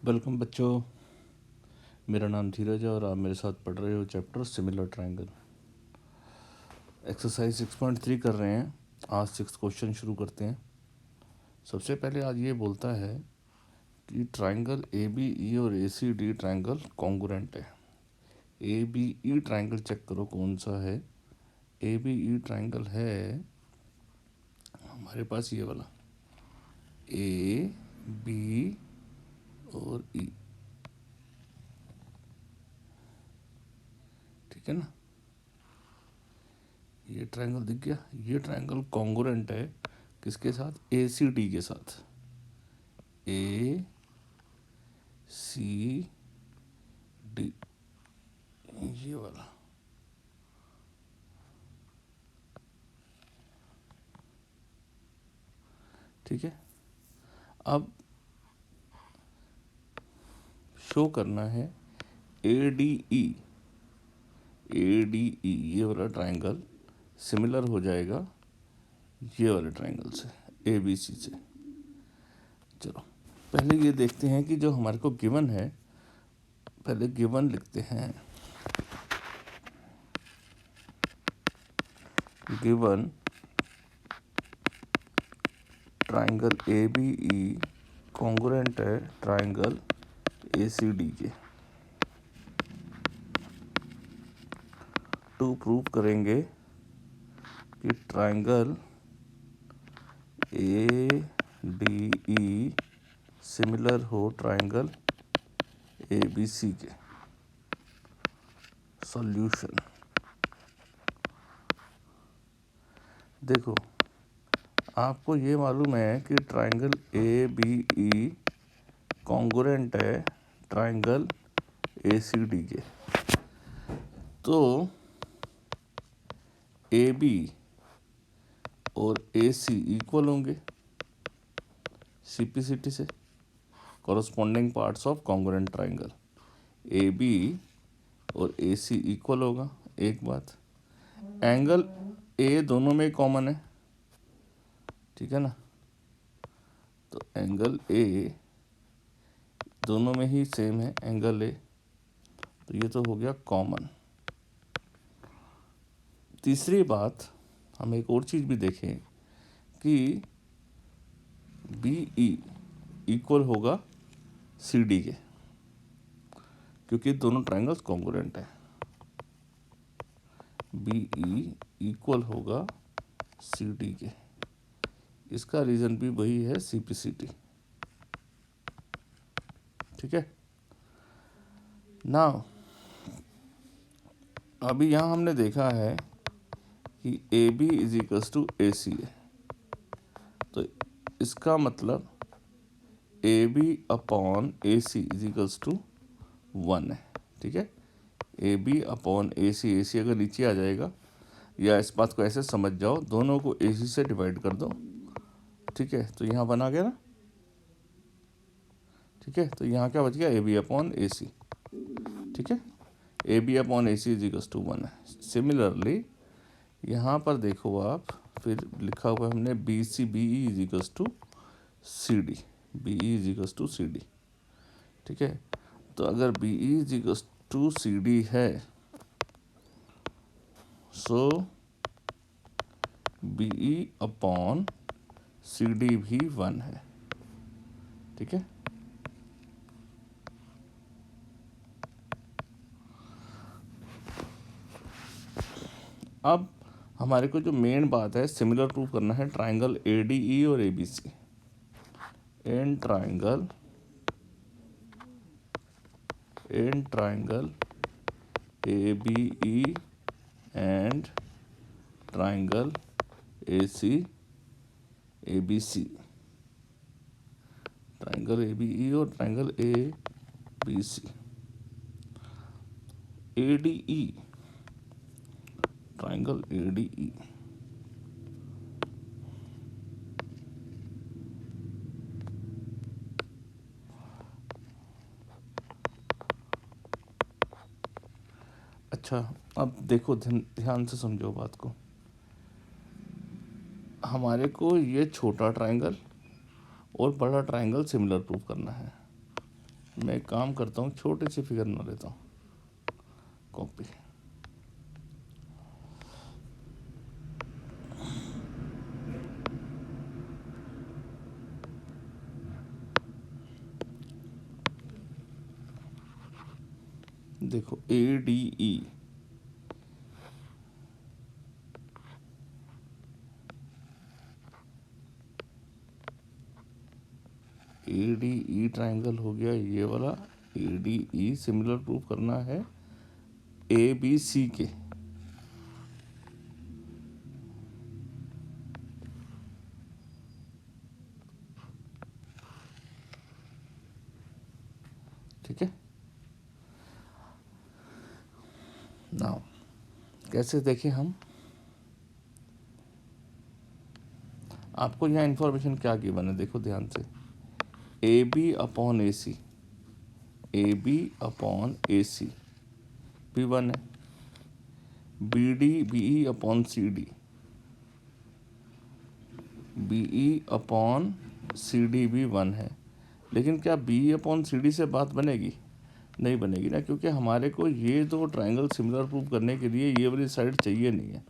Welcome बच्चों, मेरा नाम धीरज है और आप मेरे साथ पढ़ रहे हो चैप्टर सिमिलर ट्रायंगल। एक्सरसाइज 6.3 कर रहे हैं। आज 6 क्वेश्चन शुरू करते हैं। सबसे पहले आज ये बोलता है कि ट्रायंगल ए बी ई और A C D triangle congruent है। A B E triangle check करो कौन सा है। ए बी ई ट्रायंगल है हमारे पास ये वाला, ए बी और ई, ठीक है ना। ये ट्रायंगल दिख गया। ये ट्रायंगल कॉन्ग्रुएंट है किसके साथ? ए सी डी के साथ। ए सी डी, ये वाला, ठीक है। अब शो करना है ए डी ई, ए डी ई ये वाला ट्रायंगल सिमिलर हो जाएगा ये वाले ट्रायंगल से, ए बी सी से। चलो पहले ये देखते हैं कि जो हमारे को गिवन है, पहले गिवन लिखते हैं। Given triangle A B E congruent है ट्रायंगल ए सी डी के। टू प्रूव करेंगे कि triangle A D E similar हो ट्रायंगल ए बी सी के। सॉल्यूशन देखो, आपको ये मालूम है कि triangle A B E congruent है ट्रायंगल ए सी डी के। तो ए बी और ए सी इक्वल होंगे सीपीसीटी से, corresponding parts of congruent triangle. A B और ए सी इक्वल होगा। एक बात, एंगल ए दोनों में कॉमन है, ठीक है ना। तो एंगल ए दोनों में ही सेम है, एंगल ए, तो ये तो हो गया कॉमन। तीसरी बात, हम एक और चीज़ भी देखें कि बी ई इक्वल होगा सी डी के, क्योंकि दोनों ट्रायंगल्स कॉन्ग्रुएंट है। बी ई इक्वल होगा सी डी के, इसका रीज़न भी वही है, सी पी सी टी, ठीक है ना। अभी यहाँ हमने देखा है कि A B is equals to A C है, तो इसका मतलब A B upon A C is equals to 1 है, ठीक है। ए बी अपॉन ए सी अगर नीचे आ जाएगा, या इस बात को ऐसे समझ जाओ, दोनों को ए सी से डिवाइड कर दो, ठीक है। तो यहाँ बना गया ना, ठीक है। तो यहाँ क्या बच गया? ए बी अपॉन ए सी, ठीक है। A B upon A C is equals to 1 है। सिमिलरली यहाँ पर देखो आप, फिर लिखा हुआ है हमने B C, B E is equals to C D, B E is equals to C D, ठीक है। तो अगर B E is equals to C D है, so B E upon C D भी 1 है, ठीक है। अब हमारे को जो मेन बात है, सिमिलर प्रूव करना है ट्रायंगल ए डी ई और A B C. In triangle A B E and triangle A C A B C, triangle A B E और triangle A B C. A D E, triangle A D E, अच्छा अब देखो, ध्यान से समझो बात को। हमारे को ये छोटा ट्रायंगल और बड़ा ट्रायंगल सिमिलर प्रूव करना है। मैं एक काम करता हूँ, छोटे से फिगर बना लेता हूँ, कॉपी। देखो ADE, ADE ट्राइंगल हो गया ये वाला। ADE सिमिलर प्रूफ करना है ABC के। ठीक है, नाउ कैसे देखें हम, आपको यहाँ इन्फॉर्मेशन क्या गिवन है, देखो ध्यान से। AB upon AC, AB upon AC भी 1 है। BE upon CD, BE upon CD भी 1 है। लेकिन क्या BE अपॉन CD से बात बनेगी? नहीं बनेगी ना, क्योंकि हमारे को ये दो ट्राइंगल सिमिलर प्रूव करने के लिए ये वाली साइड चाहिए नहीं है।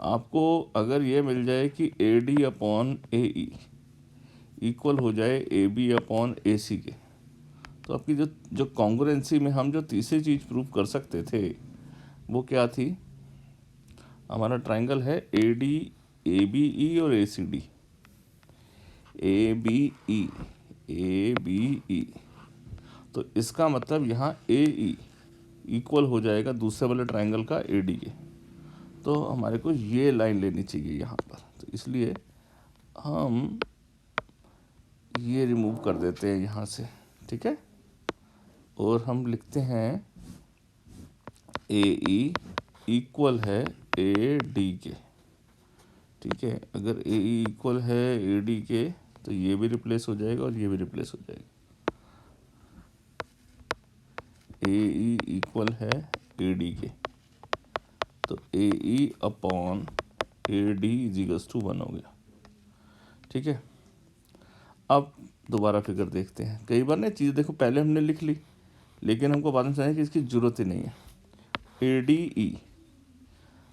आपको अगर ये मिल जाए कि AD अपॉन AE इक्वल हो जाए AB अपॉन AC के, तो आपकी जो कॉन्ग्रुएंसी में हम जो तीसरी चीज़ प्रूव कर सकते थे वो क्या थी? हमारा ट्राइंगल है AD ABE और ACD, ABE, तो इसका मतलब यहाँ AE इक्वल हो जाएगा दूसरे वाले ट्राइंगल का AD के। तो हमारे को ये लाइन लेनी चाहिए यहाँ पर, तो इसलिए हम ये रिमूव कर देते हैं यहाँ से। ठीक है, और हम लिखते हैं AE इक्वल है AD के। ठीक है, अगर AE इक्वल है AD के तो ये भी रिप्लेस हो जाएगा और ये भी रिप्लेस हो जाएगा। AE इक्वल है AD के, तो AE upon AD is equals to 1 हो गया। ठीक है, अब दोबारा फिगर देखते हैं। कई बार ना चीज़ देखो पहले हमने लिख ली, लेकिन हमको बाद में समझा कि इसकी ज़रूरत ही नहीं है। ADE,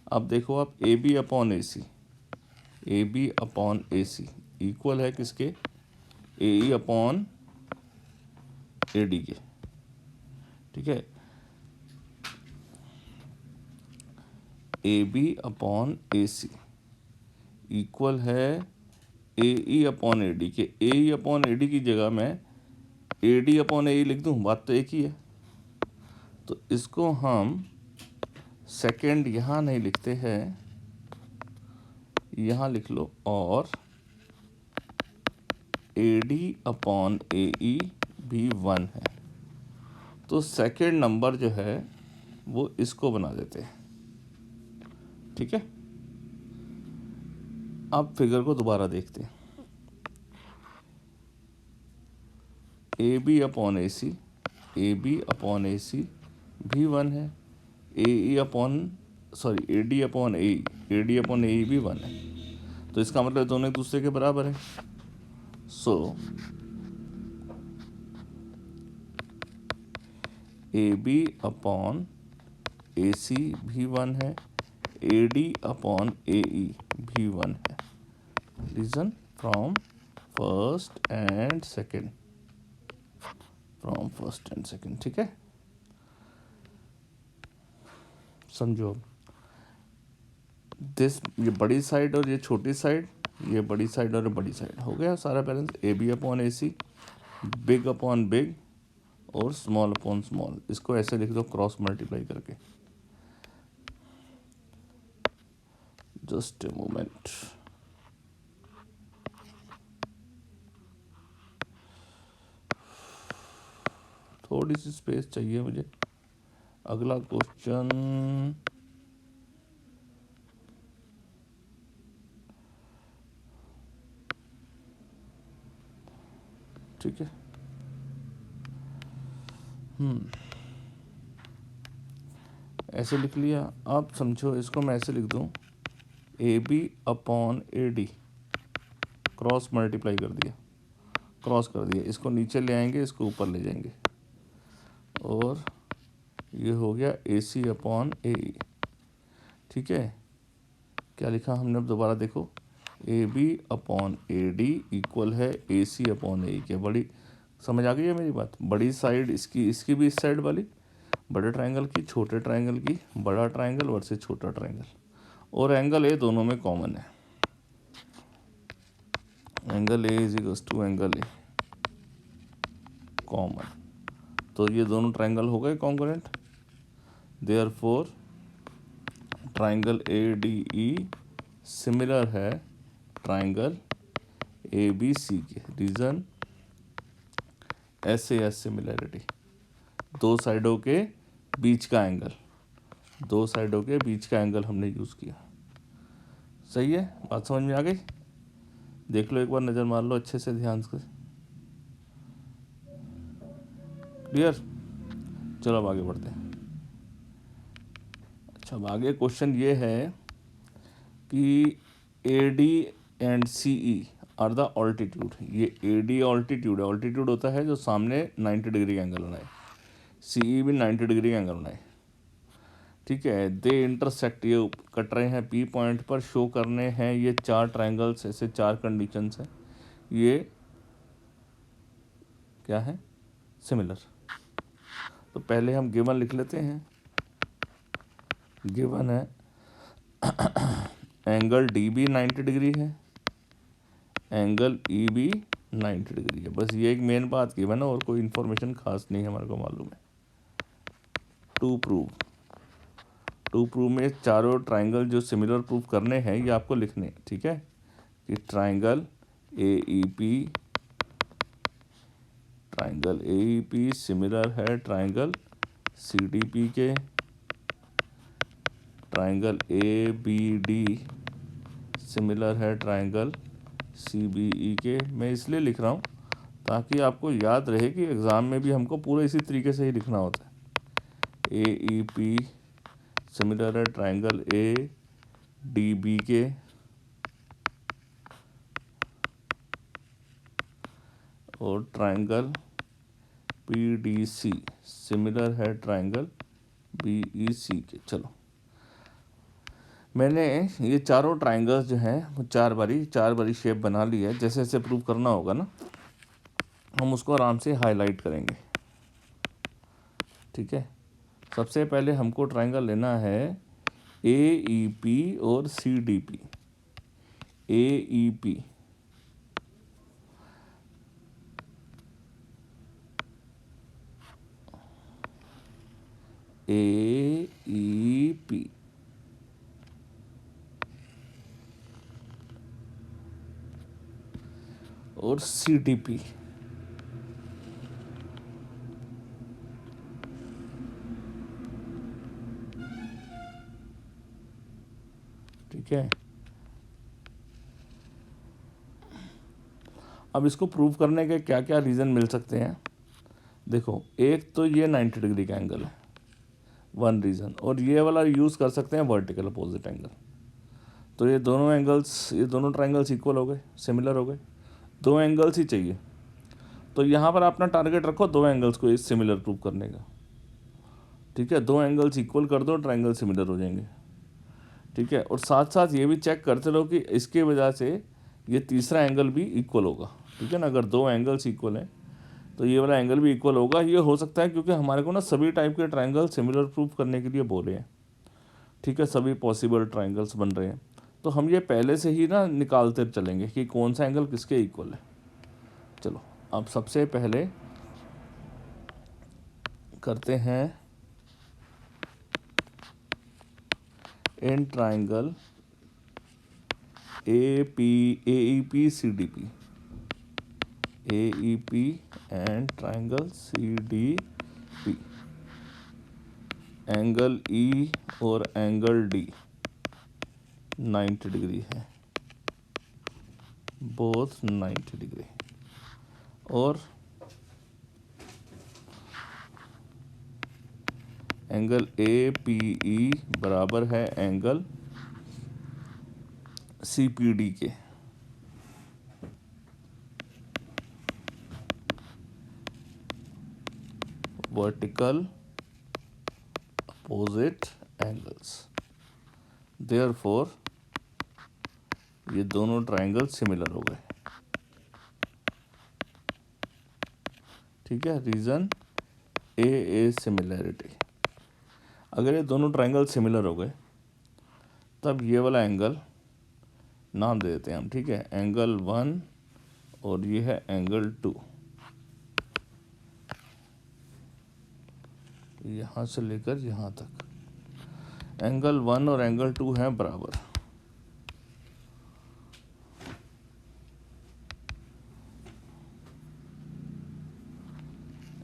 अब देखो आप AB upon AC, AB upon AC equal है किसके? AE अपॉन AD के। ठीक है, AB अपॉन AC इक्वल है AE अपॉन AD के। AE अपॉन AD की जगह मैं AD अपॉन AE लिख दूँ, बात तो एक ही है। तो इसको हम सेकेंड यहाँ नहीं लिखते हैं, यहाँ लिख लो, और AD अपॉन AE भी 1 है। तो सेकेंड नंबर जो है वो इसको बना देते हैं। ठीक है, अब फिगर को दोबारा देखते हैं। AB upon AC, AB upon AC भी 1 है। AD upon AD upon AE भी 1 है। तो इसका मतलब दोनों एक दूसरे के बराबर है। सो AB अपॉन AC भी 1 है, AD अपॉन AE भी 1 है। Reason from first and second, ठीक है, समझो। ये बड़ी साइड और ये छोटी साइड, ये बड़ी साइड और ये बड़ी साइड, हो गया सारा balance. AB upon AC, big upon big और स्मॉल अपॉन स्मॉल। इसको ऐसे लिख दो क्रॉस मल्टीप्लाई करके। जस्ट ए मोमेंट, थोड़ी सी स्पेस चाहिए मुझे। अगला क्वेश्चन, ठीक है। ऐसे लिख लिया। अब समझो, इसको मैं ऐसे लिख दूं, AB upon AD cross multiply कर दिया, क्रॉस कर दिया, इसको नीचे ले आएंगे, इसको ऊपर ले जाएंगे, और ये हो गया AC अपॉन AE। ठीक है, क्या लिखा हमने, अब दोबारा देखो, AB अपॉन AD इक्वल है AC अपॉन AE के। बड़ी समझ आ गई है मेरी बात? बड़ी साइड इसकी भी इस साइड वाली, बड़े ट्रायंगल की छोटे ट्रायंगल की, बड़ा ट्रायंगल वर्सेस छोटा ट्रायंगल, और एंगल A दोनों में कॉमन है। Angle A is equals to angle A common, तो ये दोनों ट्रायंगल हो गए congruent. Therefore triangle ADE similar है ट्रायंगल ABC के। रीजन SAS सिमिलैरिटी, दो साइडों के बीच का एंगल, दो साइडों के बीच का एंगल हमने यूज़ किया। सही है, बात समझ में आ गई? देख लो एक बार, नज़र मार लो अच्छे से ध्यान से। क्लियर? चलो अब आगे बढ़ते हैं। अच्छा, अब आगे क्वेश्चन ये है कि AD and CE are the altitude. ये AD ऑल्टीट्यूड है, ऑल्टीट्यूड होता है जो सामने 90 डिग्री का एंगल बनाए, CE भी 90 डिग्री का एंगल बनाए। ठीक है, दे इंटरसेक्ट, ये कट रहे हैं P पॉइंट पर, शो करने हैं ये चार ट्रायंगल्स, ऐसे चार कंडीशंस हैं, ये क्या है, सिमिलर। तो पहले हम गिवन लिख लेते हैं। गिवन है एंगल DB 90 डिग्री है, एंगल EB 90 डिग्री है। बस ये एक मेन बात गिवन है, और कोई इन्फॉर्मेशन खास नहीं है, हमारे को मालूम है। टू प्रूव में चारों ट्रायंगल जो सिमिलर प्रूव करने हैं ये आपको लिखने हैं। ठीक है, कि ट्रायंगल AEP सिमिलर है ट्रायंगल CDP के, ट्रायंगल ABD सिमिलर है ट्रायंगल CBE के। मैं इसलिए लिख रहा हूँ ताकि आपको याद रहे कि एग्ज़ाम में भी हमको पूरा इसी तरीके से ही लिखना होता है। AEP सिमिलर है ट्रायंगल ADB के, और ट्रायंगल PDC सिमिलर है ट्रायंगल BEC के। चलो, मैंने ये चारों ट्रायंगल्स जो हैं वो चार बारी शेप बना ली है। जैसे जैसे प्रूव करना होगा ना, हम उसको आराम से हाईलाइट करेंगे। ठीक है, सबसे पहले हमको ट्रायंगल लेना है AEP और CDP। AEP और CDP। ठीक है, अब इसको प्रूव करने के क्या क्या रीज़न मिल सकते हैं। देखो, एक तो ये 90 डिग्री का एंगल है, वन रीज़न, और ये वाला यूज़ कर सकते हैं वर्टिकल अपोजिट एंगल। तो ये दोनों एंगल्स, ये दोनों ट्रायंगल्स इक्वल हो गए, सिमिलर हो गए। दो एंगल्स ही चाहिए, तो यहाँ पर अपना टारगेट रखो दो एंगल्स को इस सिमिलर प्रूव करने का। ठीक है, दो एंगल्स इक्वल कर दो, ट्रायंगल सिमिलर हो जाएंगे। ठीक है, और साथ साथ ये भी चेक करते रहो कि इसके वजह से ये तीसरा एंगल भी इक्वल होगा। ठीक है ना, अगर दो एंगल्स इक्वल हैं तो ये वाला एंगल भी इक्वल होगा। ये हो सकता है क्योंकि हमारे को ना सभी टाइप के ट्रायंगल सिमिलर प्रूफ करने के लिए बोले हैं। ठीक है, सभी पॉसिबल ट्रायंगल्स बन रहे हैं, तो हम ये पहले से ही ना निकालते चलेंगे कि कौन सा एंगल किसके इक्वल है। चलो, अब सबसे पहले करते हैं in triangle AEP CDP, AEP and triangle CDP, angle E और एंगल D 90 डिग्री है, बोथ 90 डिग्री, और एंगल APE बराबर है एंगल CPD के। वर्टिकल अपोजिट एंगल्स, देयरफॉर ये दोनों ट्राइंगल सिमिलर हो गए। ठीक है, रीज़न ए सिमिलैरिटी। अगर ये दोनों ट्राइंगल सिमिलर हो गए तब ये वाला एंगल नाम दे देते हैं हम। ठीक है, एंगल 1 और ये है एंगल 2। यहाँ से लेकर यहाँ तक एंगल 1 और एंगल 2 हैं बराबर।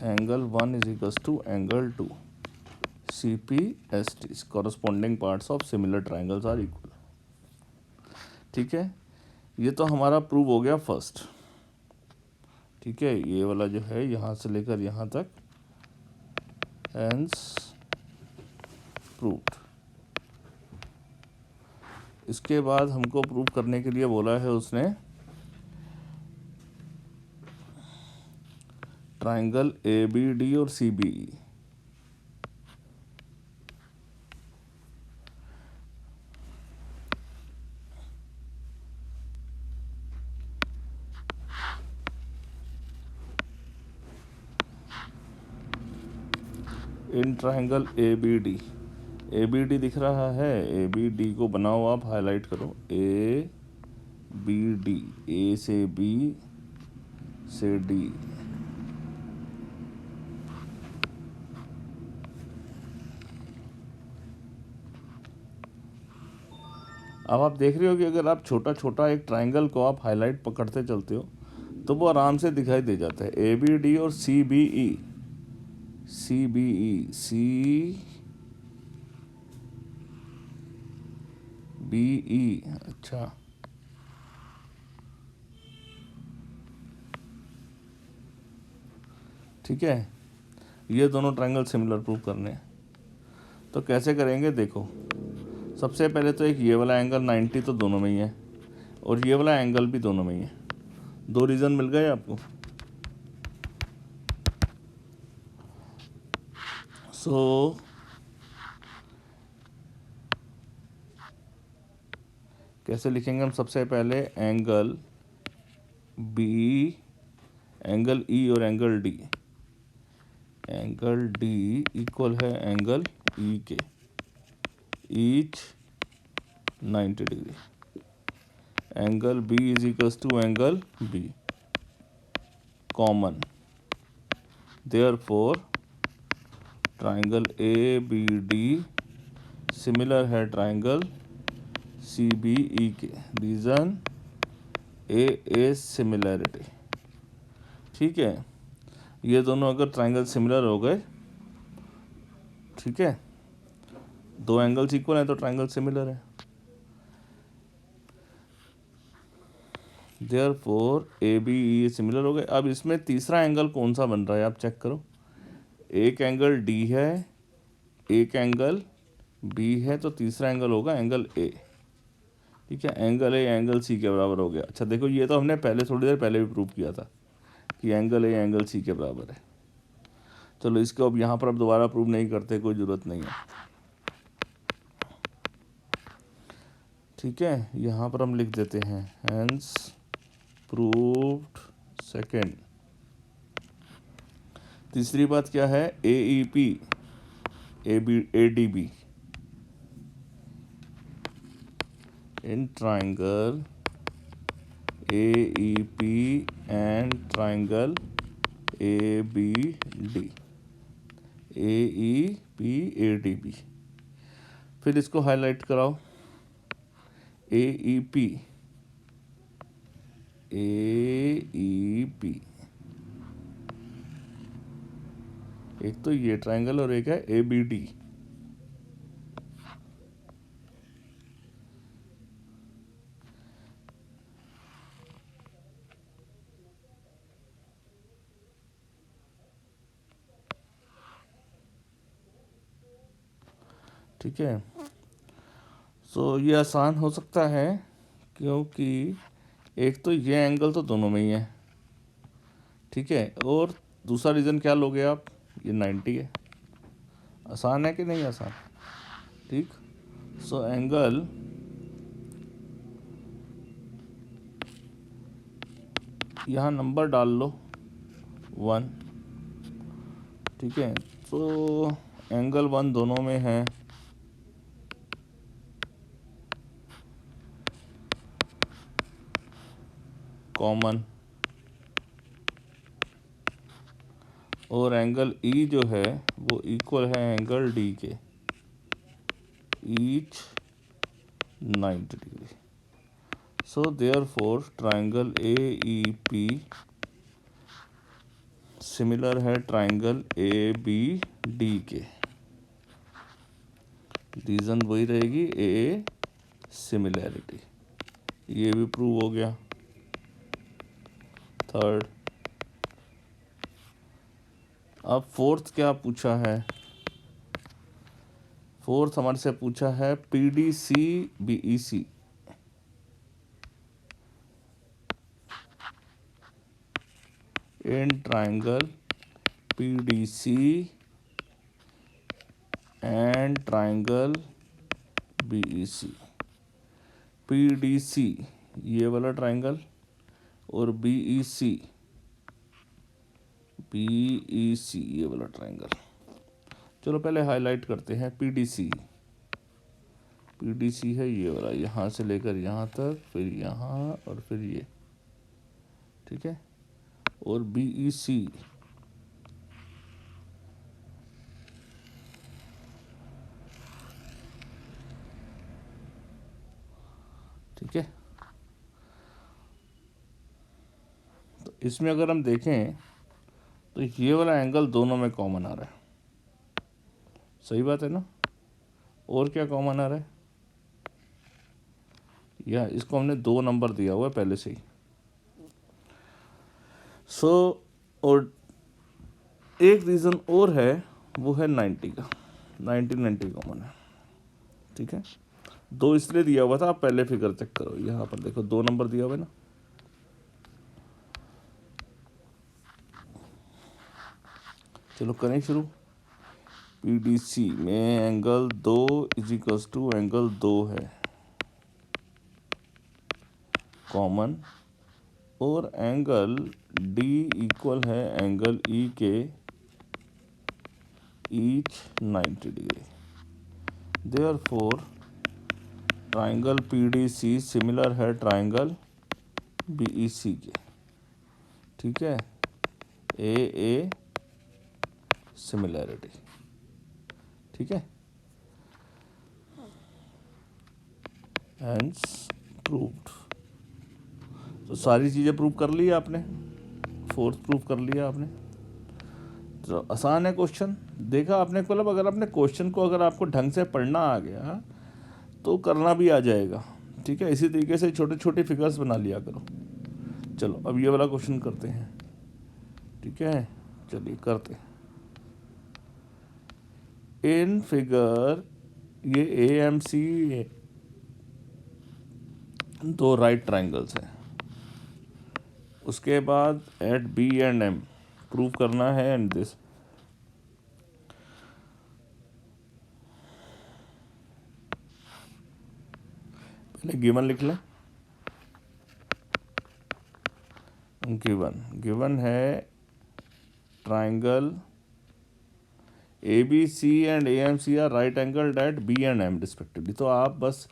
Angle 1 is equals to angle 2, CPST, corresponding parts of similar triangles are equal. ठीक है, ये तो हमारा प्रूव हो गया फर्स्ट। ठीक है, ये वाला जो है यहाँ से लेकर यहाँ तक, हेंस प्रूव्ड। इसके बाद हमको प्रूव करने के लिए बोला है उसने ट्राइंगल ABD और CBE। इन ट्राइंगल ABD दिख रहा है, ABD को बनाओ, आप हाईलाइट करो, ABD, A से B से D। अब आप देख रहे हो कि अगर आप छोटा छोटा एक ट्राइंगल को आप हाईलाइट पकड़ते चलते हो तो वो आराम से दिखाई दे जाता है। ABD और CBE, अच्छा, ठीक है, ये दोनों ट्राइंगल सिमिलर प्रूव करने हैं। तो कैसे करेंगे देखो, सबसे पहले तो एक ये वाला एंगल 90 तो दोनों में ही है और ये वाला एंगल भी दोनों में ही है। दो रीज़न मिल गए आपको। सो कैसे लिखेंगे हम, सबसे पहले एंगल B, एंगल E और angle D। Angle D equal है एंगल E के, each 90 degree. Angle B is equals to angle B, common, therefore triangle ABD similar है ट्राइंगल CBE के, रीज़न A सिमिलैरिटी। ठीक है, ये दोनों अगर ट्राइंगल सिमिलर हो गए, ठीक है, दो एंगल्स इक्वल हैं तो ट्राइंगल सिमिलर है। देयरफॉर ABE सिमिलर हो गए। अब इसमें तीसरा एंगल कौन सा बन रहा है आप चेक करो। एक एंगल D है, एक एंगल B है, तो तीसरा एंगल होगा एंगल A। ठीक है, एंगल A एंगल C के बराबर हो गया। अच्छा देखो, ये तो हमने पहले थोड़ी देर पहले भी प्रूव किया था कि एंगल A एंगल C के बराबर है। चलो इसको अब यहाँ पर अब दोबारा प्रूव नहीं करते, कोई ज़रूरत नहीं है। ठीक है, यहाँ पर हम लिख देते हैं हेंस प्रूव्ड सेकेंड। तीसरी बात क्या है, AEP ADB in triangle AEP and triangle ABD, AEP ADB। फिर इसको हाईलाइट कराओ, AEP एक तो ये ट्राइंगल और एक है ABD। ठीक है, सो ये आसान हो सकता है क्योंकि एक तो ये एंगल तो दोनों में ही है। ठीक है, और दूसरा रीज़न क्या लोगे आप, ये 90 है। आसान है कि नहीं आसान? ठीक। सो एंगल यहाँ नंबर डाल लो 1, ठीक है। तो एंगल 1 दोनों में है, कॉमन, और एंगल ई जो है वो इक्वल है एंगल डी के, each 90 degree. So therefore triangle A E P similar है ट्राइंगल ए बी डी के। रीज़न वही रहेगी, ए सिमिलैरिटी। ये भी प्रूव हो गया। थर्ड, अब फोर्थ क्या पूछा है? फोर्थ हमारे से पूछा है P D C B E C. In triangle P D C and triangle B E C. P D C ये वाला ट्राइंगल और बी ई सी ये वाला ट्राइंगल। चलो पहले हाईलाइट करते हैं। पी डी सी है ये वाला, यहाँ से लेकर यहाँ तक, फिर यहाँ और फिर ये, ठीक है। और बी ई सी ठीक है। तो इसमें अगर हम देखें तो ये वाला एंगल दोनों में कॉमन आ रहा है, सही बात है ना। और क्या कॉमन आ रहा है? या इसको हमने 2 नंबर दिया हुआ है पहले से ही। और एक रीज़न और है, वो है 90 का। 90 कॉमन है, ठीक है। 2 इसलिए दिया हुआ था, आप पहले फिगर चेक करो, यहाँ पर देखो 2 नंबर दिया हुआ है ना। चलो करें शुरू। पी डी सी में एंगल 2 इजिकल्स टू एंगल 2 है कॉमन, और एंगल डी इक्वल है एंगल ई के, each 90 degree. Therefore triangle P D C similar है ट्राइंगल बी ई सी के, ठीक है। ए सिमिलैरिटी, ठीक है। Hence proved. तो सारी चीज़ें प्रूव कर ली आपने, फोर्थ प्रूव कर लिया आपने। तो आसान है क्वेश्चन, देखा आपने। मतलब अगर आपने क्वेश्चन को अगर आपको ढंग से पढ़ना आ गया तो करना भी आ जाएगा, ठीक है। इसी तरीके से छोटे छोटे फिगर्स बना लिया करो। चलो अब ये वाला क्वेश्चन करते हैं, ठीक है। चलिए करते हैं। इन फिगर ये A M C 2 right triangles हैं। उसके बाद at B and M prove करना है, एंड दिस। पहले गिवन लिख लें। गिवन है triangle A B C and A M C are right angled at B and M respectively. तो आप बस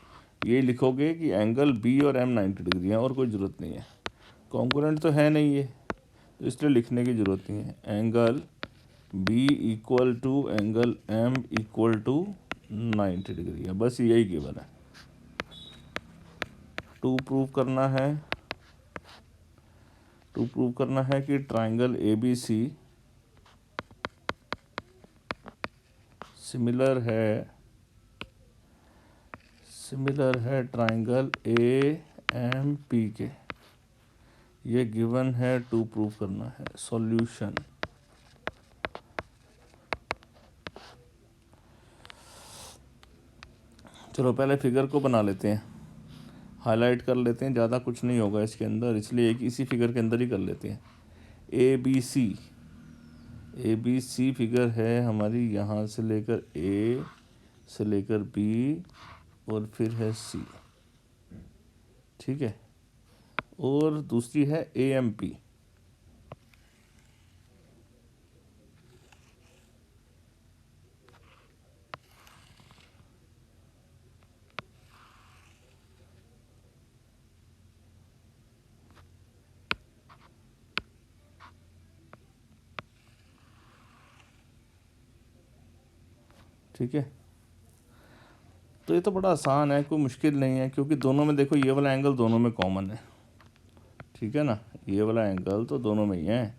ये लिखोगे कि एंगल बी और एम 90 डिग्री है, और कोई ज़रूरत नहीं है। कॉन्करेंट तो है नहीं ये, तो इसलिए लिखने की ज़रूरत नहीं है। Angle B equal to angle M equal to 90 degree है, बस यही गिवन है। 2 प्रूव करना है कि triangle A B C similar है ट्राइंगल ए एम पी के। ये गिवन है, 2 प्रूव करना है। सॉल्यूशन, चलो पहले फिगर को बना लेते हैं, हाईलाइट कर लेते हैं। ज़्यादा कुछ नहीं होगा इसके अंदर, इसलिए एक इसी फिगर के अंदर ही कर लेते हैं। A B C A B C figure है हमारी, यहाँ से लेकर ए से लेकर बी और फिर है सी, ठीक है। और दूसरी है ए एम पी, ठीक है। तो ये तो बड़ा आसान है, कोई मुश्किल नहीं है, क्योंकि दोनों में देखो ये वाला एंगल दोनों में कॉमन है, ठीक है ना, ये वाला एंगल तो दोनों में ही है।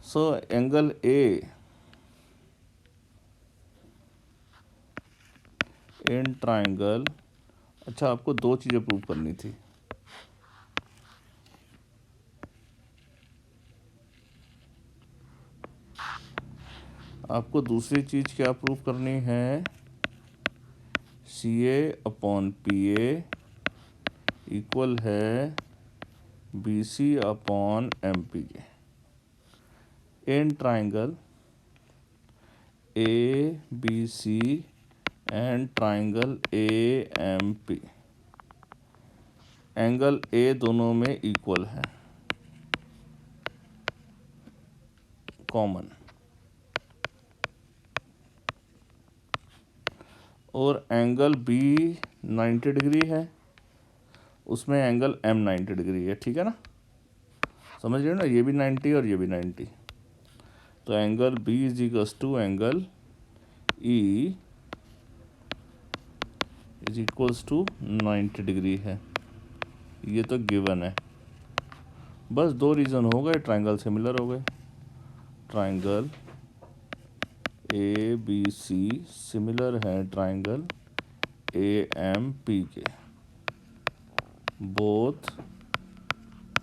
So angle A in triangle, अच्छा आपको दो चीज़ें प्रूव करनी थी। आपको दूसरी चीज़ क्या प्रूव करनी है, C A upon P A equal है B C upon M P के in triangle A B C and triangle A M P. Angle A दोनों में इक्वल है, कॉमन, और एंगल बी 90 डिग्री है, उसमें एंगल एम 90 डिग्री है, ठीक है ना, समझ रहे हो ना, ये भी 90 और ये भी 90। तो angle B is equals to angle E is equals to 90 degree है, ये तो गिवन है। बस दो रीज़न हो गए, ट्राइंगल सिमिलर हो गए। Triangle A B C similar है ट्राइंगल ए एम पी के, बोथ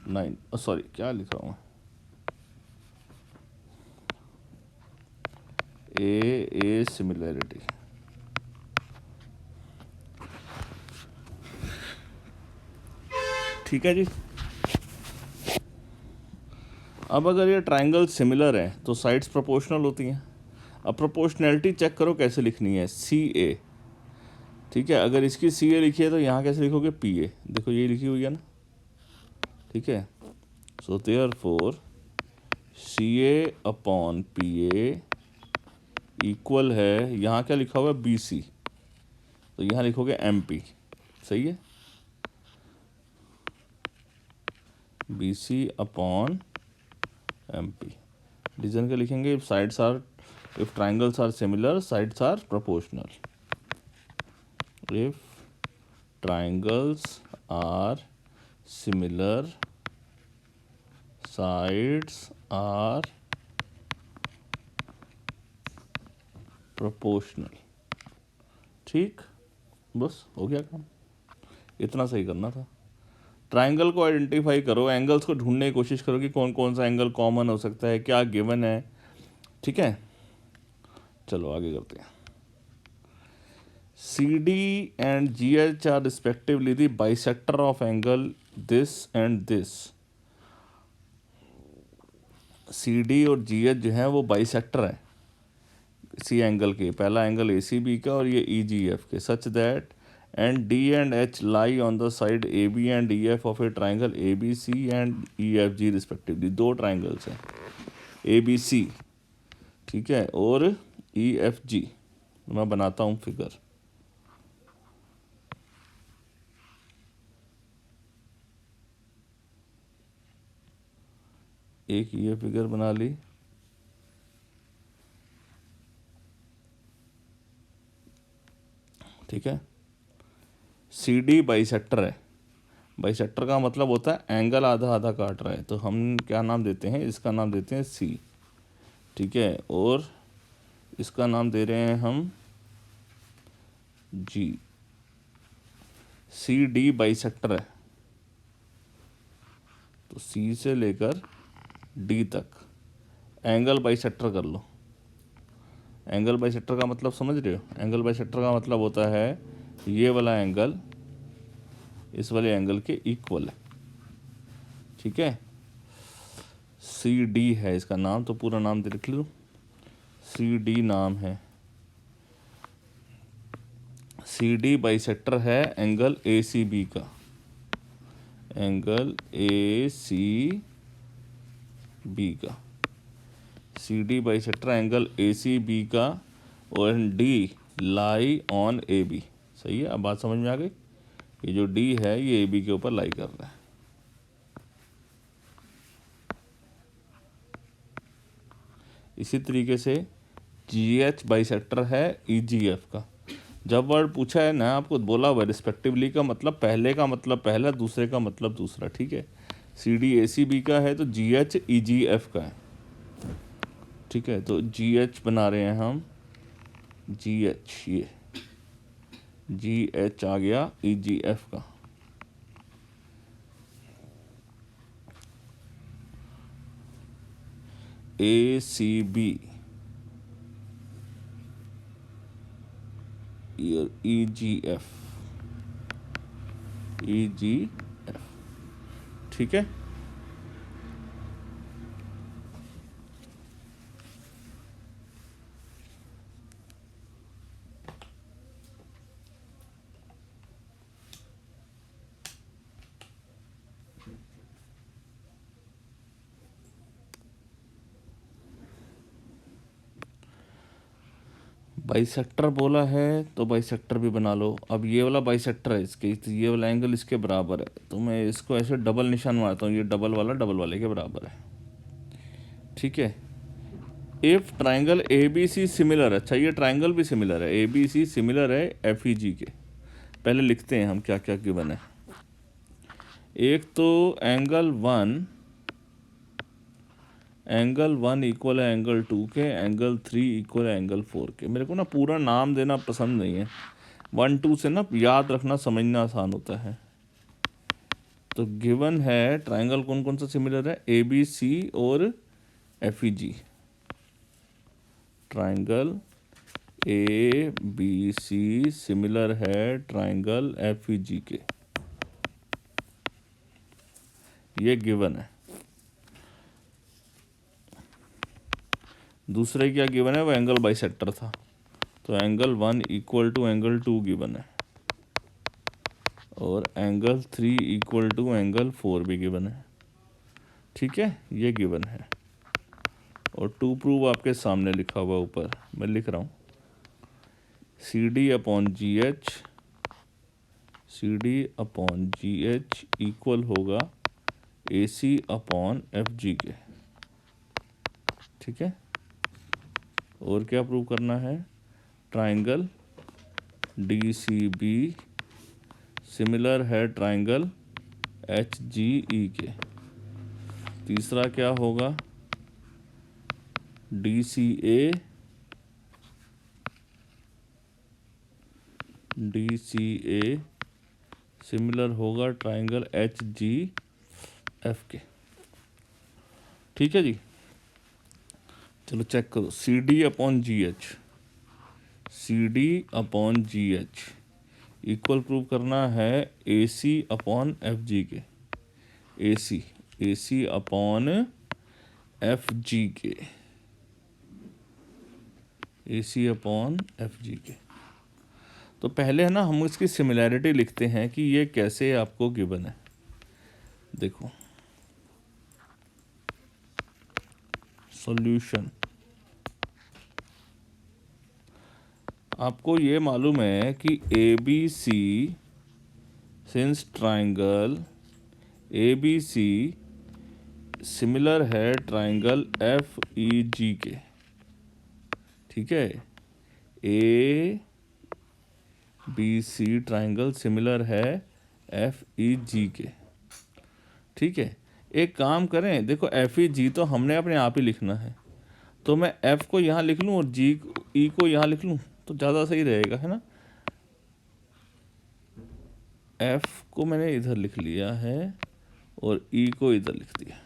9, सॉरी क्या लिखा हूँ, ए सिमिलैरिटी, ठीक है जी। अब अगर ये ट्राइंगल सिमिलर है तो साइड्स प्रोपोर्शनल होती हैं। अब प्रोपोर्शनैलिटी चेक करो कैसे लिखनी है, सी ए, ठीक है। अगर इसकी सी ए लिखी है तो यहाँ कैसे लिखोगे, पी ए, देखो ये लिखी हुई है ना, ठीक है। So therefore C A upon P A equal है, यहाँ क्या लिखा हुआ है, बी सी, तो यहाँ लिखोगे एम पी, सही है, B C upon M P. Reason क्या लिखेंगे, if sides are, if triangles are similar sides are proportional, if triangles are similar sides are proportional, ठीक, बस हो गया काम, इतना सही करना था। ट्राइंगल को आइडेंटिफाई करो, एंगल्स को ढूंढने की कोशिश करो कि कौन कौन सा एंगल कॉमन हो सकता है, क्या गिवन है, ठीक है। चलो आगे करते हैं। CD and GH are respectively the bisector of angle this and this. CD और GH जो है वो बाइसेक्टर है इसी एंगल के, पहला एंगल ACB का और ये EGF के, such that and D and H lie on the side AB and EF of a triangle ABC and EFG respectively। दो ट्राइंगल्स हैं ABC, ठीक है, और EFG। मैं बनाता हूँ फिगर, एक ये फिगर बना ली, ठीक है। सी डी बाइसेक्टर है, बाइसेक्टर का मतलब होता है एंगल आधा आधा काट रहा है, तो हम क्या नाम देते हैं, इसका नाम देते हैं सी, ठीक है, और इसका नाम दे रहे हैं हम जी। सी डी बाइसेक्टर है, तो सी से लेकर डी तक एंगल बाइसेक्टर कर लो। एंगल बाइसेक्टर का मतलब समझ रहे हो, एंगल बाइसेक्टर का मतलब होता है ये वाला एंगल इस वाले एंगल के इक्वल है, ठीक है। सी डी है इसका नाम, तो पूरा नाम लिख लो, सी डी नाम है। सी डी बाइसेक्टर है एंगल ए सी बी का, एंगल ए सी बी का, C D bisector angle A C B का, और D lie on A B. सही है, अब बात समझ में आ गई। ये जो डी है ये ए बी के ऊपर लाई कर रहा है। इसी तरीके से जी एच बाइसेक्टर है ई जी एफ का। जब वर्ड पूछा है ना आपको, बोला हुआ रिस्पेक्टिवली का मतलब पहले का मतलब पहला, दूसरे का मतलब दूसरा। ठीक है, सी डी ए सी बी का है तो जी एच ई जी एफ का है। ठीक है, तो जी एच बना रहे हैं हम, जी एच, ये जी एच आ गया ई जी एफ का। ए सी बी ई जी एफ, ई जी एफ। ठीक है, बाइसेक्टर बोला है तो बाइसेक्टर भी बना लो। अब ये वाला बाइसेक्टर है इसके, तो ये वाला एंगल इसके बराबर है, तो मैं इसको ऐसे डबल निशान मारता हूँ, ये डबल वाला डबल वाले के बराबर है। ठीक है, if triangle A B C similar, अच्छा ये ट्राइंगल भी सिमिलर है, ए बी सी सिमिलर है एफ ई जी के। पहले लिखते हैं हम क्या क्या गिवन है। एक तो एंगल वन इक्वल है एंगल 2 के, एंगल 3 इक्वल है एंगल 4 के। मेरे को ना पूरा नाम देना पसंद नहीं है, 1 2 से ना याद रखना समझना आसान होता है। तो गिवन है ट्राइंगल कौन कौन सा सिमिलर है, ए बी सी और F E G. Triangle A B C similar है ट्राइंगल एफ ई जी के, ये गिवन है। दूसरे क्या गिवन है, वो एंगल बाइसेक्टर था, तो angle 1 equal to angle 2 given है, और एंगल 3 इक्वल टू एंगल 4 भी गिवन है। ठीक है, ये गिवन है, और टू प्रूव आपके सामने लिखा हुआ ऊपर मैं लिख रहा हूँ। C D upon G H, C D upon G H equal होगा ए सी अपॉन एफ जी के। ठीक है, और क्या प्रूव करना है, triangle D C B similar है ट्राइंगल एच जी ई के। तीसरा क्या होगा, डी सी ए सिमिलर होगा ट्राइंगल एच जी एफ के। ठीक है जी, चलो चेक करो, C D upon G H, C D upon G H equal prove करना है ए सी अपॉन एफ जी के, ए सी अपॉन एफ जी के, ए सी अपॉन एफ जी के। तो पहले है ना हम इसकी सिमिलैरिटी लिखते हैं कि ये कैसे आपको गिवन है। देखो सॉल्यूशन, आपको ये मालूम है कि A B C, since triangle A B C similar है ट्राइंगल एफ ई जी के। ठीक है, A B C triangle similar है एफ ई जी के। ठीक है, एक काम करें, देखो एफ ई जी तो हमने अपने आप ही लिखना है, तो मैं एफ को यहाँ लिख लूँ और जी ई को यहाँ लिख लूँ तो ज़्यादा सही रहेगा, है ना। एफ को मैंने इधर लिख लिया है और ई को इधर लिख दिया।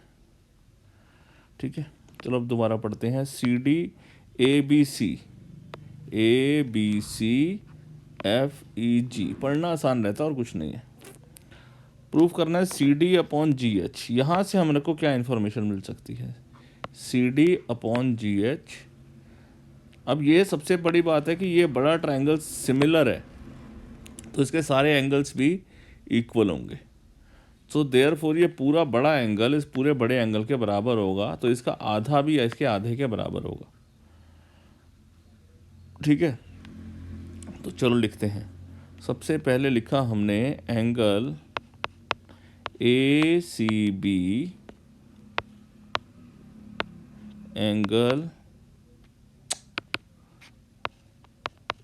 ठीक है, चलो अब दोबारा पढ़ते हैं। C D A B C F E G, पढ़ना आसान रहता है और कुछ नहीं है। प्रूफ करना है C D upon G H. यहाँ से हमने को क्या इन्फॉर्मेशन मिल सकती है, C D upon G H. अब ये सबसे बड़ी बात है कि ये बड़ा ट्राइंगल सिमिलर है तो इसके सारे एंगल्स भी इक्वल होंगे। सो देयरफॉर ये पूरा बड़ा एंगल इस पूरे बड़े एंगल के बराबर होगा, तो इसका आधा भी इसके आधे के बराबर होगा। ठीक है, तो चलो लिखते हैं। सबसे पहले लिखा हमने angle A C B, angle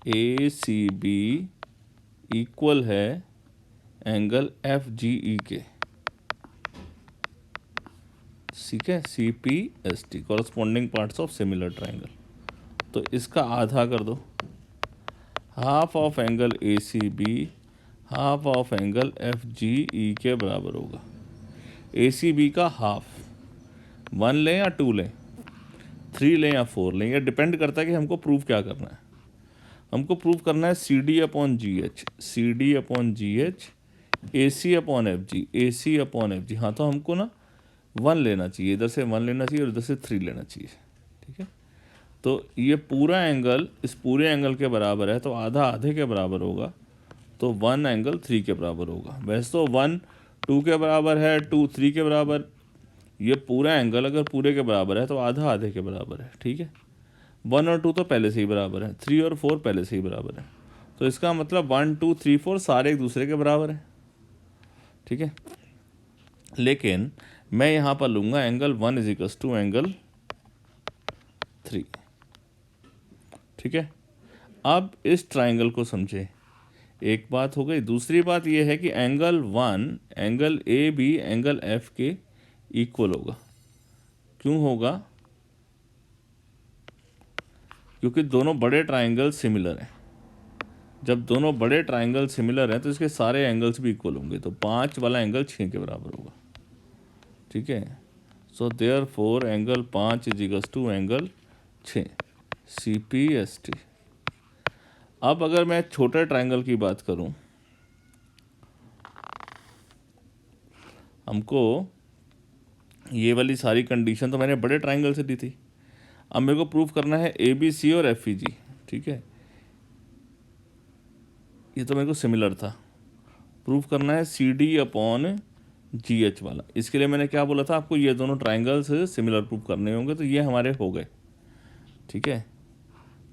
A C B equal है एंगल एफ जी ई के। ठीक है, C P S T, corresponding parts of similar triangle. तो इसका आधा कर दो, half of angle A C B half of angle F G E के बराबर होगा। ए सी बी का हाफ, 1 लें या 2 लें, 3 लें या 4 लें, यह डिपेंड करता है कि हमको प्रूव क्या करना है। हमको प्रूव करना है C D upon G H, C D upon G H, A C upon F G, A C upon F G. हाँ, तो हमको ना 1 लेना चाहिए, इधर से 1 लेना चाहिए और इधर से 3 लेना चाहिए। ठीक है, तो ये पूरा एंगल इस पूरे एंगल के बराबर है, तो आधा आधे के बराबर होगा, तो 1 एंगल 3 के बराबर होगा। वैसे तो 1 2 के बराबर है, 2 3 के बराबर। ये पूरा एंगल अगर पूरे के बराबर है तो आधा आधे के बराबर है। ठीक है, 1 और 2 तो पहले से ही बराबर है, 3 और 4 पहले से ही बराबर है, तो इसका मतलब 1 2 3 4 सारे एक दूसरे के बराबर हैं। ठीक है, लेकिन मैं यहाँ पर लूँगा angle 1 is equals to angle 3। ठीक है, अब इस ट्राइंगल को समझे, एक बात हो गई। दूसरी बात यह है कि angle 1 angle A B angle F के इक्वल होगा। क्यों होगा? क्योंकि दोनों बड़े ट्राइंगल सिमिलर हैं। जब दोनों बड़े ट्राइंगल सिमिलर हैं तो इसके सारे एंगल्स भी इक्वल होंगे, तो 5 वाला एंगल 6 के बराबर होगा। ठीक है, so therefore angle 5 is equals to angle 6, C P S T. अब अगर मैं छोटे ट्राइंगल की बात करूं, हमको ये वाली सारी कंडीशन तो मैंने बड़े ट्राइंगल से दी थी। अब मेरे को प्रूव करना है ए बी सी और एफ ई जी। ठीक है, ये तो मेरे को सिमिलर था। प्रूव करना है C D upon G H वाला। इसके लिए मैंने क्या बोला था आपको, ये दोनों ट्राइंगल्स सिमिलर प्रूव करने होंगे, तो ये हमारे हो गए। ठीक है,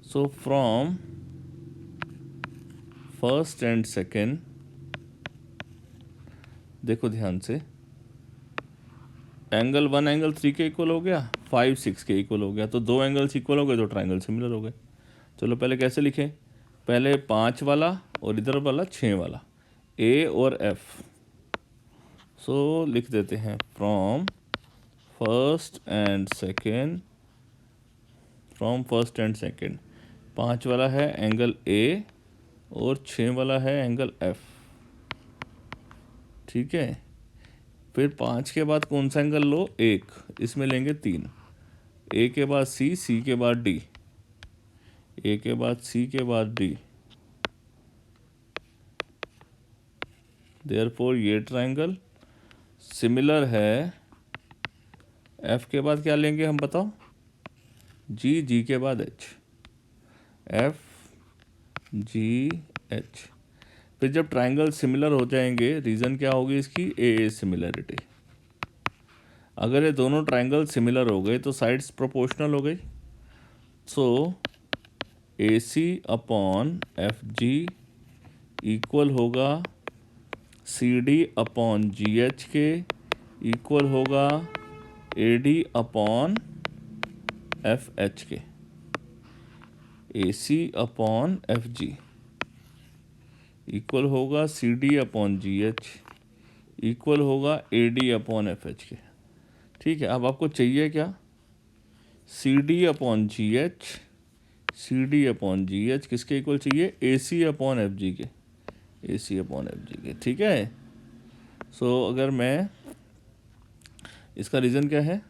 so from first and second, देखो ध्यान से, एंगल 1 एंगल 3 के इक्वल हो गया, 5 6 के इक्वल हो गया, तो 2 एंगल्स इक्वल हो गए तो ट्राइंगल सिमिलर हो गए। चलो पहले कैसे लिखें, पहले 5 वाला और इधर वाला 6 वाला, ए और एफ। सो लिख देते हैं from first and second, from first and second, 5 वाला है एंगल ए और 6 वाला है एंगल एफ। ठीक है, फिर 5 के बाद कौन सा एंगल लो, 1, इसमें लेंगे 3, ए के बाद सी, सी के बाद डी, ए के बाद सी के बाद डी। देयरफॉर ये ट्राइंगल सिमिलर है। एफ के बाद क्या लेंगे हम बताओ, जी, जी के बाद एच, एफ जी एच। फिर जब ट्राइंगल सिमिलर हो जाएंगे, रीज़न क्या होगी इसकी, ए सिमिलरिटी। अगर ये दोनों ट्राइंगल सिमिलर हो गए तो साइड्स प्रोपोर्शनल हो गई। So A C upon F G equal होगा C D upon G H के, इक्वल होगा A D upon F H के। A C upon F G equal होगा C D upon G H, equal होगा A D upon F H के। ठीक है, अब आपको चाहिए क्या, C D upon G H, C D upon G H किसके इक्वल चाहिए, ए सी अपॉन एफ जी के, ए सी अपॉन एफ जी के। ठीक है, सो अगर मैं इसका रीज़न क्या है,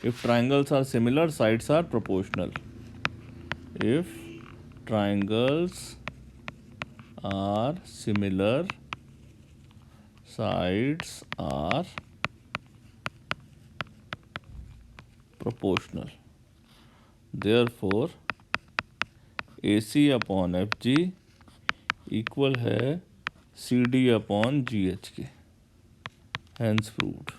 if triangles are similar sides are proportional, if triangles are similar, sides are proportional, therefore AC अपॉन FG इक्वल है CD अपॉन GH के, हैंस प्रूव्ड।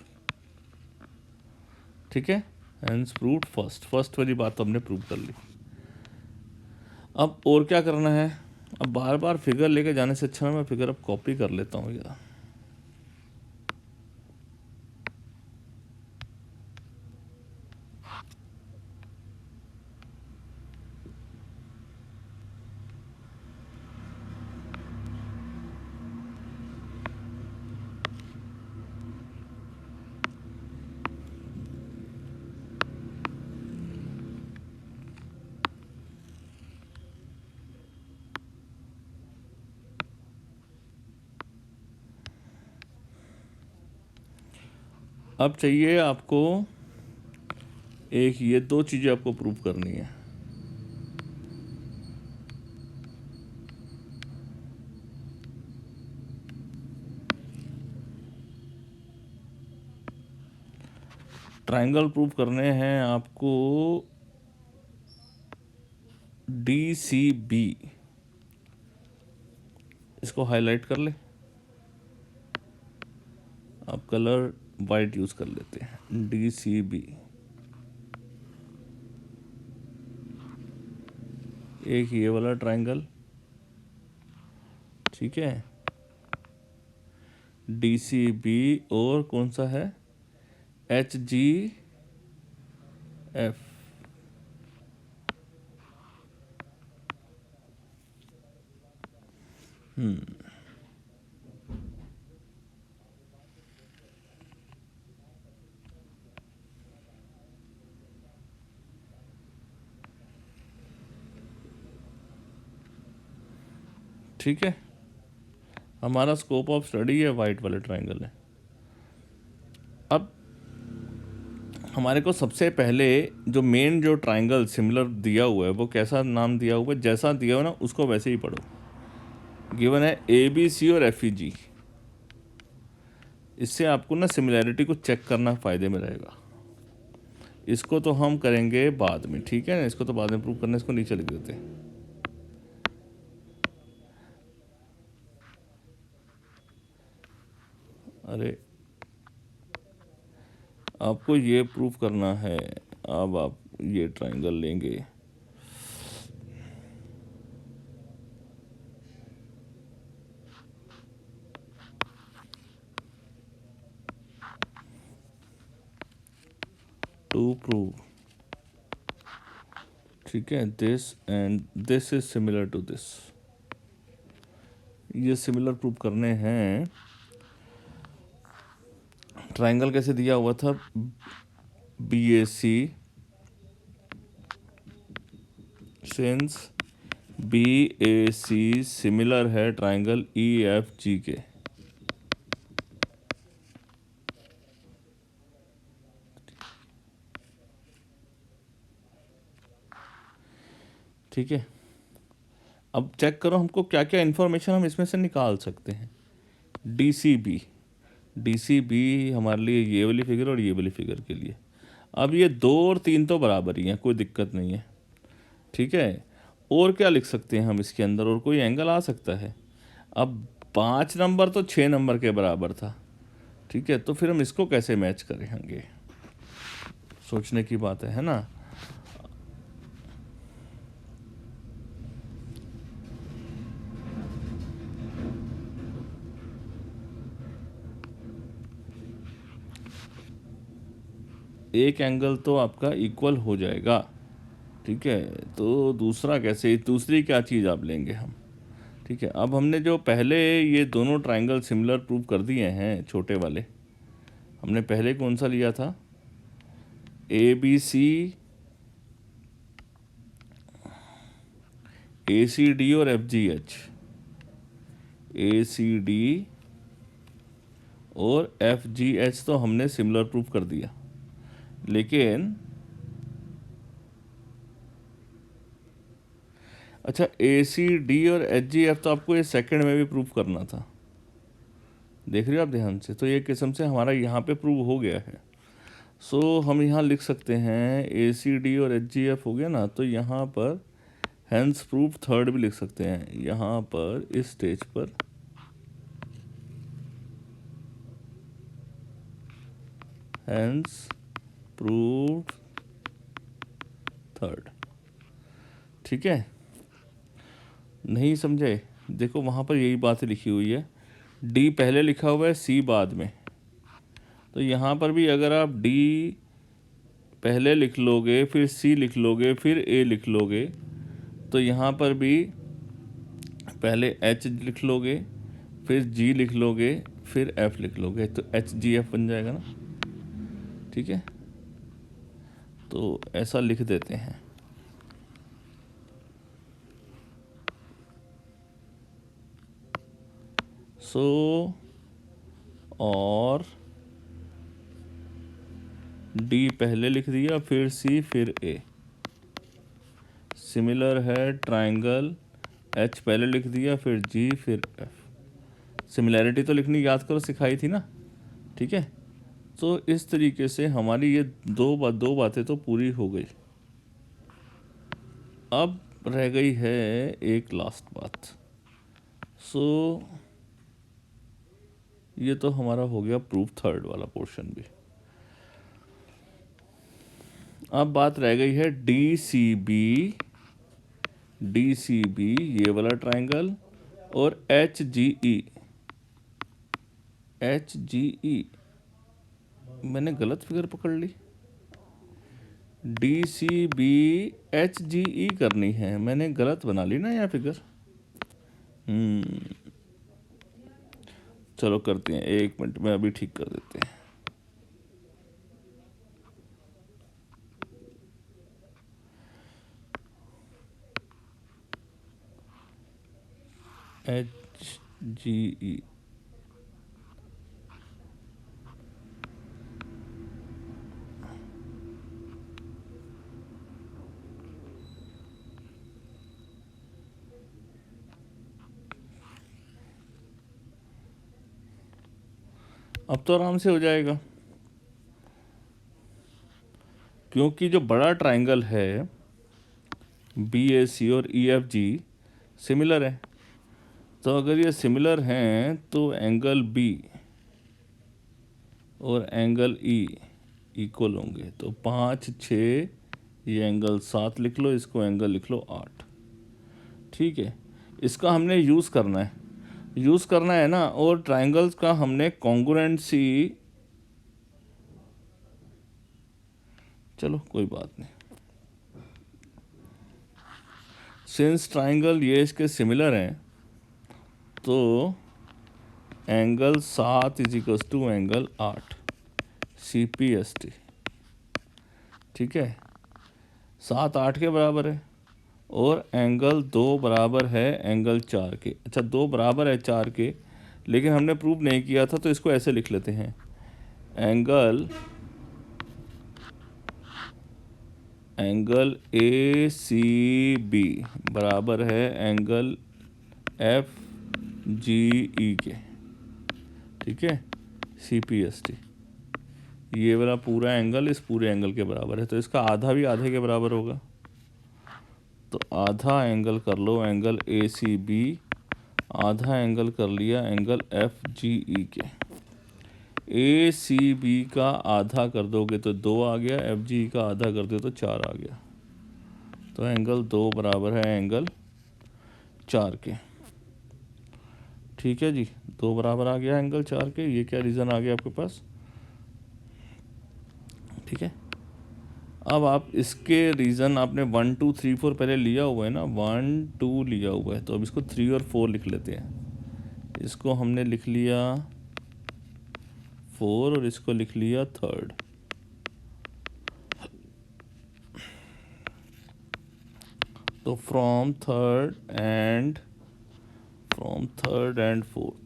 ठीक है, हैंस प्रूव्ड फर्स्ट वाली बात हमने प्रूव कर ली। अब और क्या करना है? अब बार बार फिगर लेके जाने से अच्छा मैं फिगर अब कॉपी कर लेता हूँ यार। अब चाहिए आपको एक, ये दो चीज़ें आपको प्रूव करनी है। ट्रायंगल प्रूव करने हैं आपको DCB, इसको हाईलाइट कर ले, आप कलर वाइट यूज़ कर लेते हैं। DCB एक ये वाला ट्रायंगल, ठीक है, DCB, और कौन सा है, HGF। ठीक है, हमारा स्कोप ऑफ स्टडी है वाइट वाले ट्रायंगल है। अब हमारे को सबसे पहले जो मेन जो ट्रायंगल सिमिलर दिया हुआ है वो कैसा नाम दिया हुआ है, जैसा दिया हुआ ना उसको वैसे ही पढ़ो। गिवन है ABC और FEG, इससे आपको ना सिमिलैरिटी को चेक करना फ़ायदे में रहेगा। इसको तो हम करेंगे बाद में, ठीक है ना, इसको तो बाद में प्रूव करने, इसको नीचे लिख देते हैं। अरे आपको ये प्रूव करना है। अब आप ये ट्रायंगल लेंगे, टू प्रूव, ठीक है, this and this is similar to this, ये सिमिलर प्रूव करने हैं। ट्रायंगल कैसे दिया हुआ था, BAC सिंस BAC सिमिलर है ट्रायंगल EFG के, ठीक है। अब चेक करो हमको क्या क्या इन्फॉर्मेशन हम इसमें से निकाल सकते हैं। DCB हमारे लिए ये वाली फिगर और ये वाली फिगर के लिए, अब ये 2 और 3 तो बराबर ही हैं, कोई दिक्कत नहीं है, ठीक है। और क्या लिख सकते हैं हम इसके अंदर, और कोई एंगल आ सकता है। अब 5 नंबर तो 6 नंबर के बराबर था, ठीक है, तो फिर हम इसको कैसे मैच करेंगे, सोचने की बात है ना। एक एंगल तो आपका इक्वल हो जाएगा, ठीक है, तो दूसरा कैसे, दूसरी क्या चीज़ आप लेंगे हम, ठीक है। अब हमने जो पहले ये दोनों ट्रायंगल सिमिलर प्रूव कर दिए हैं, छोटे वाले, हमने पहले कौन सा लिया था, ABC ACD और FGH, ACD और FGH तो हमने सिमिलर प्रूव कर दिया, लेकिन अच्छा ACD और HGF तो आपको ये सेकंड में भी प्रूव करना था, देख रहे हो आप ध्यान से। तो ये किस्म से हमारा यहाँ पे प्रूव हो गया है। सो हम यहाँ लिख सकते हैं ACD और HGF हो गया ना, तो यहाँ पर हैंस प्रूफ थर्ड भी लिख सकते हैं। यहाँ पर इस स्टेज पर हैंस प्रूफ थर्ड। ठीक है, नहीं समझे? देखो वहाँ पर यही बात लिखी हुई है, D पहले लिखा हुआ है, C बाद में। तो यहाँ पर भी अगर आप D पहले लिख लोगे, फिर C लिख लोगे, फिर A लिख लोगे, तो यहाँ पर भी पहले H लिख लोगे, फिर G लिख लोगे, फिर F लिख लोगे, तो HGF बन जाएगा ना। ठीक है, तो ऐसा लिख देते हैं। सो और D पहले लिख दिया, फिर C, फिर A। सिमिलर है ट्राइंगल, H पहले लिख दिया, फिर G, फिर F। सिमिलैरिटी तो लिखनी याद करो, सिखाई थी ना। ठीक है, तो इस तरीके से हमारी ये दो बातें तो पूरी हो गई। अब रह गई है एक लास्ट बात। सो ये तो हमारा हो गया प्रूफ थर्ड वाला पोर्शन भी। अब बात रह गई है DCB ये वाला ट्राइंगल और HGE। मैंने गलत फिगर पकड़ ली। DCB HGE करनी है, मैंने गलत बना ली ना यहाँ फिगर। चलो करते हैं, 1 मिनट में अभी ठीक कर देते हैं। HGE अब तो आराम से हो जाएगा, क्योंकि जो बड़ा ट्राइंगल है BAC और EFG सिमिलर है। तो अगर ये सिमिलर हैं तो एंगल B और एंगल E इक्वल होंगे। तो 5, 6, ये एंगल 7 लिख लो, इसको एंगल लिख लो 8। ठीक है, इसका हमने यूज़ करना है ना। और ट्राइंगल्स का हमने कॉन्ग्रुएंसी, चलो कोई बात नहीं, सिंस ट्राइंगल ये इसके सिमिलर हैं तो angle 7 is equals to angle 8 CPST। ठीक है, 7 8 के बराबर है और एंगल 2 बराबर है एंगल 4 के। अच्छा, 2 बराबर है 4 के, लेकिन हमने प्रूव नहीं किया था, तो इसको ऐसे लिख लेते हैं, एंगल ACB बराबर है एंगल FGE के। ठीक है, CPST ये वाला पूरा एंगल इस पूरे एंगल के बराबर है, तो इसका आधा भी आधे के बराबर होगा। तो आधा एंगल कर लो एंगल ACB, आधा एंगल कर लिया एंगल FGE के। ACB का आधा कर दोगे तो 2 आ गया, FGE का आधा कर दो तो 4 आ गया। तो एंगल 2 बराबर है एंगल 4 के। ठीक है जी, 2 बराबर आ गया एंगल 4 के। ये क्या रीज़न आ गया आपके पास? ठीक है, अब आप इसके रीज़न आपने 1 2 3 4 पहले लिया हुआ है ना, 1 2 लिया हुआ है, तो अब इसको 3 और 4 लिख लेते हैं। इसको हमने लिख लिया 4 और इसको लिख लिया 3rd। तो फ्रॉम थर्ड एंड 4th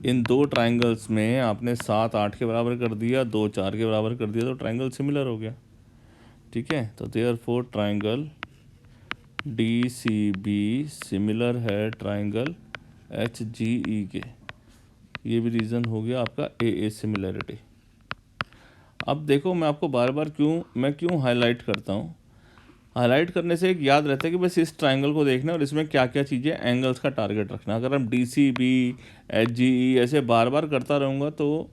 इन दो ट्राइंगल्स में आपने 7 8 के बराबर कर दिया, 2 4 के बराबर कर दिया, तो ट्राइंगल सिमिलर हो गया। ठीक है, तो therefore triangle D C B similar है ट्राइंगल एच जी ई के। ये भी रीज़न हो गया आपका ए सिमिलरिटी। अब देखो मैं आपको बार बार क्यों हाईलाइट करता हूँ। हाईलाइट करने से एक याद रहता है कि बस इस ट्राइंगल को देखना है और इसमें क्या क्या चीज़ें एंगल्स का टारगेट रखना। अगर हम D C B H G E ऐसे बार बार करता रहूँगा तो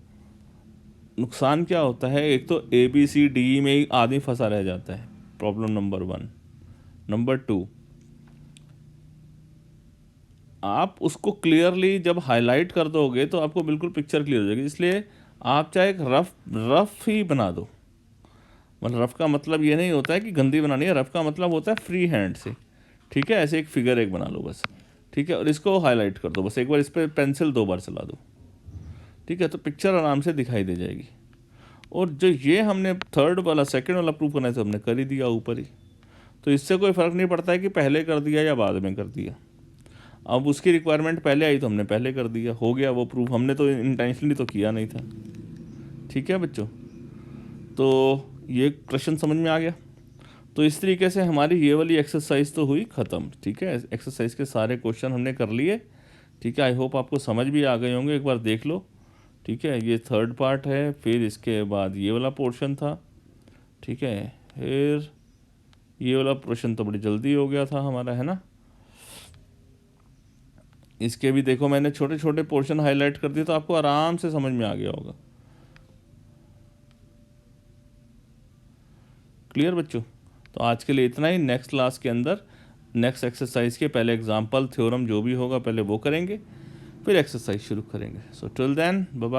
नुकसान क्या होता है, एक तो ए बी सी डी में ही आदमी फंसा रह जाता है, प्रॉब्लम नंबर 1। नंबर 2, आप उसको क्लियरली जब हाईलाइट कर दोगे तो आपको बिल्कुल पिक्चर क्लियर हो जाएगी। इसलिए आप चाहे एक रफ ही बना दो। मतलब रफ का मतलब ये नहीं होता है कि गंदी बनानी है, रफ का मतलब होता है फ्री हैंड से, ठीक है। ऐसे एक फिगर एक बना लो बस, ठीक है, और इसको हाईलाइट कर दो बस एक बार, इस पर पेंसिल 2 बार चला दो, ठीक है, तो पिक्चर आराम से दिखाई दे जाएगी। और जो ये हमने थर्ड वाला सेकंड वाला प्रूव करना है तो हमने कर ही दिया ऊपर ही, तो इससे कोई फ़र्क नहीं पड़ता है कि पहले कर दिया या बाद में कर दिया। अब उसकी रिक्वायरमेंट पहले आई तो हमने पहले कर दिया, हो गया वो प्रूफ। हमने तो इंटेंशनली तो किया नहीं था, ठीक है बच्चों। तो ये क्वेश्चन समझ में आ गया। तो इस तरीके से हमारी ये वाली एक्सरसाइज तो हुई ख़त्म, ठीक है। एक्सरसाइज के सारे क्वेश्चन हमने कर लिए, ठीक है। आई होप आपको समझ भी आ गए होंगे, एक बार देख लो, ठीक है। ये थर्ड पार्ट है, फिर इसके बाद ये वाला पोर्शन था, ठीक है। फिर ये वाला पोर्शन तो बड़ी जल्दी हो गया था हमारा, है ना। इसके भी देखो मैंने छोटे छोटे पोर्शन हाईलाइट कर दिए तो आपको आराम से समझ में आ गया होगा। क्लियर बच्चों। तो आज के लिए इतना ही। नेक्स्ट क्लास के अंदर नेक्स्ट एक्सरसाइज के पहले एग्जाम्पल थ्योरम जो भी होगा पहले वो करेंगे, फिर एक्सरसाइज शुरू करेंगे। So till then bye bye.